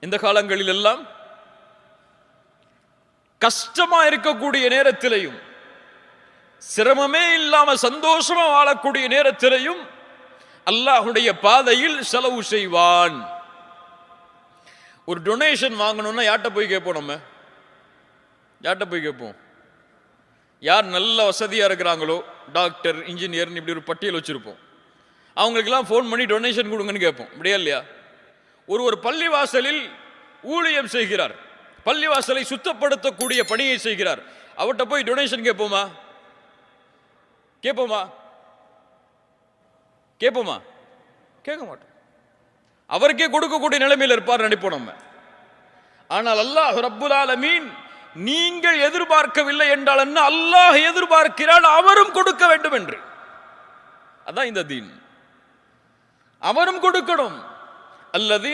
இந்த காலங்களில் எல்லாம் கஷ்டமா இருக்கக்கூடிய நேரத்திலையும் சிரமமே இல்லாம சந்தோஷமா வாழக்கூடிய நேரத்திலையும் அல்லாஹ்வுடைய பாதையில் செலவு செய்வான். ஒரு டொனேஷன் வாங்கணும்னா யார்கிட்ட போய் கேட்போம்? நம்ம யார்கிட்ட போய் கேட்போம்? யார் நல்ல வசதியா இருக்கிறாங்களோ, டாக்டர், இன்ஜினியர், இப்படி ஒரு பட்டியல் வச்சிருப்போம். அவங்களுக்கெல்லாம் ஃபோன் பண்ணி டொனேஷன் கொடுங்கன்னு கேட்போம். அப்படியா இல்லையா? ஒரு பள்ளிவாசலில் ஊழியம் செய்கிறார், பள்ளிவாசலை சுத்தப்படுத்தக்கூடிய பணியை செய்கிறார். அவர்கிட்ட போய் டொனேஷன் கேட்போமா? கேட்போமா? கேட்போமா? கேட்க மாட்டோம். அவருக்கே கொடுக்கக்கூடிய நிலைமையில் இருப்பார் நினைப்போம் நம்ம. ஆனால் அல்லாஹ் ரப்புல் ஆலமீன் நீங்கள் எதிர்பார்க்கவில்லை என்றால் என்ன, அல்லாஹ் எதிர்பார்க்கிறான் அவரும் கொடுக்க வேண்டும் என்று. அதான் இந்த தீன். அவரும் கொடுக்கணும். அல்லது